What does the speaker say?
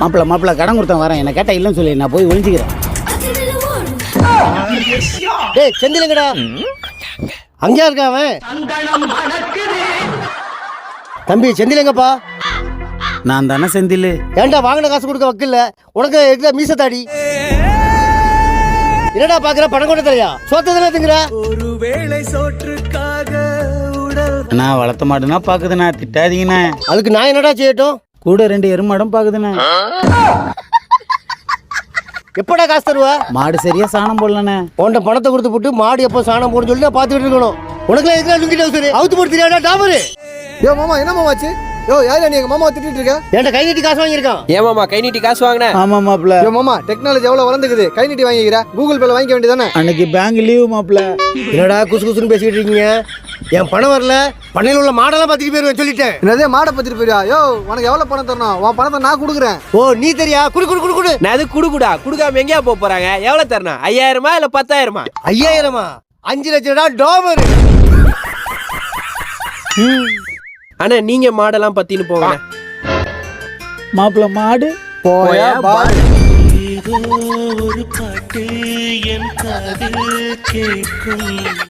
மாப்பிள்ள கடன் கொடுத்தேன் வரேன். என்ன கேட்டா இல்லைன்னு சொல்லி நான் போய் ஒழிஞ்சிக்கிறேன். டேய் செந்திலங்கடா, அங்கேயா இருக்கா அவன்? தம்பி செந்திலங்கப்பா. நான் தானே செந்தில். ஏன்டா வாங்கின காசு கொடுக்க வக்கில்ல, உனக்கு எங்க மீச தாடி? என்னடா பாக்குற, பணம் கொண்டு தரையா? சோத்ததுல திங்குற. ஒரு வேளை சோற்றுக்காக நான் வளர்த்த மாட்டேன்னா பாக்குதுண்ணா, திட்டாதீங்கண்ணா. அதுக்கு நான் என்னடா செய்யட்டும்? கூட 2 எருமாடும் பாக்குதுண்ணா. எப்படா காசு தருவா? மாடு சரியா சாணம் போடலண்ணே. உன்ட பணத்தை கொடுத்து போட்டு மாடு எப்போ சாணம் போடுன்னு சொல்லி நான் பார்த்துக்கிட்டு இருக்கணும். உனக்குலாம் எதுக்குடா லுங்கிட்ட சரி அவுத்து போட்டு தெரியாதா டாமரு? யோ மாமா, என்ன மாமா ஆச்சு? யோ யாரா நீ எங்க மாமாவை திட்டிட்டு இருக்க? என்கிட்ட கை நீட்டி காசு வாங்கியிருக்கான். ஏன் மாமா கை நீட்டி காசு வாங்கின? ஆமா மாப்பிள்ள. யோ மாமா, டெக்னாலஜி எவ்வளவு வளர்ந்துக்குது, கை நீட்டி வாங்கிக்கிற, கூகுள் பேல வாங்கிக்க வேண்டியதானே? அன்னைக்கு பேங்க் லீவு மாப்பிள்ள. என்னடா குசு குசுன்னு பேசிக்கிட்டு இருக்கீங்க? என் பணம் வரல, பண்ணையில் உள்ள மாடெல்லாம் பார்த்துட்டு போயிருவேன் சொல்லிட்டேன். என்னதே மாடை பத்திட்டு போயியா? யோ உனக்கு எவ்வளவு பணம் தரணும்? உன் பணத்தை நான் கொடுக்குறேன். ஓ நீ தெரியா? குடு குடு குடு குடு. நான் அது குடுக்குடா, குடுக்காம எங்கேயா போக போறாங்க? எவ்வளவு தரணும்? 5000 இல்ல 10000? 5000? 5 லட்சம்டா டாமரு. அண்ணா நீங்க மாடெல்லாம் பத்தின்னு போங்க. மாப்பிள்ள மாடு போயா பாரு. ஒரு பாட்டு என் காதில் கேட்கும்.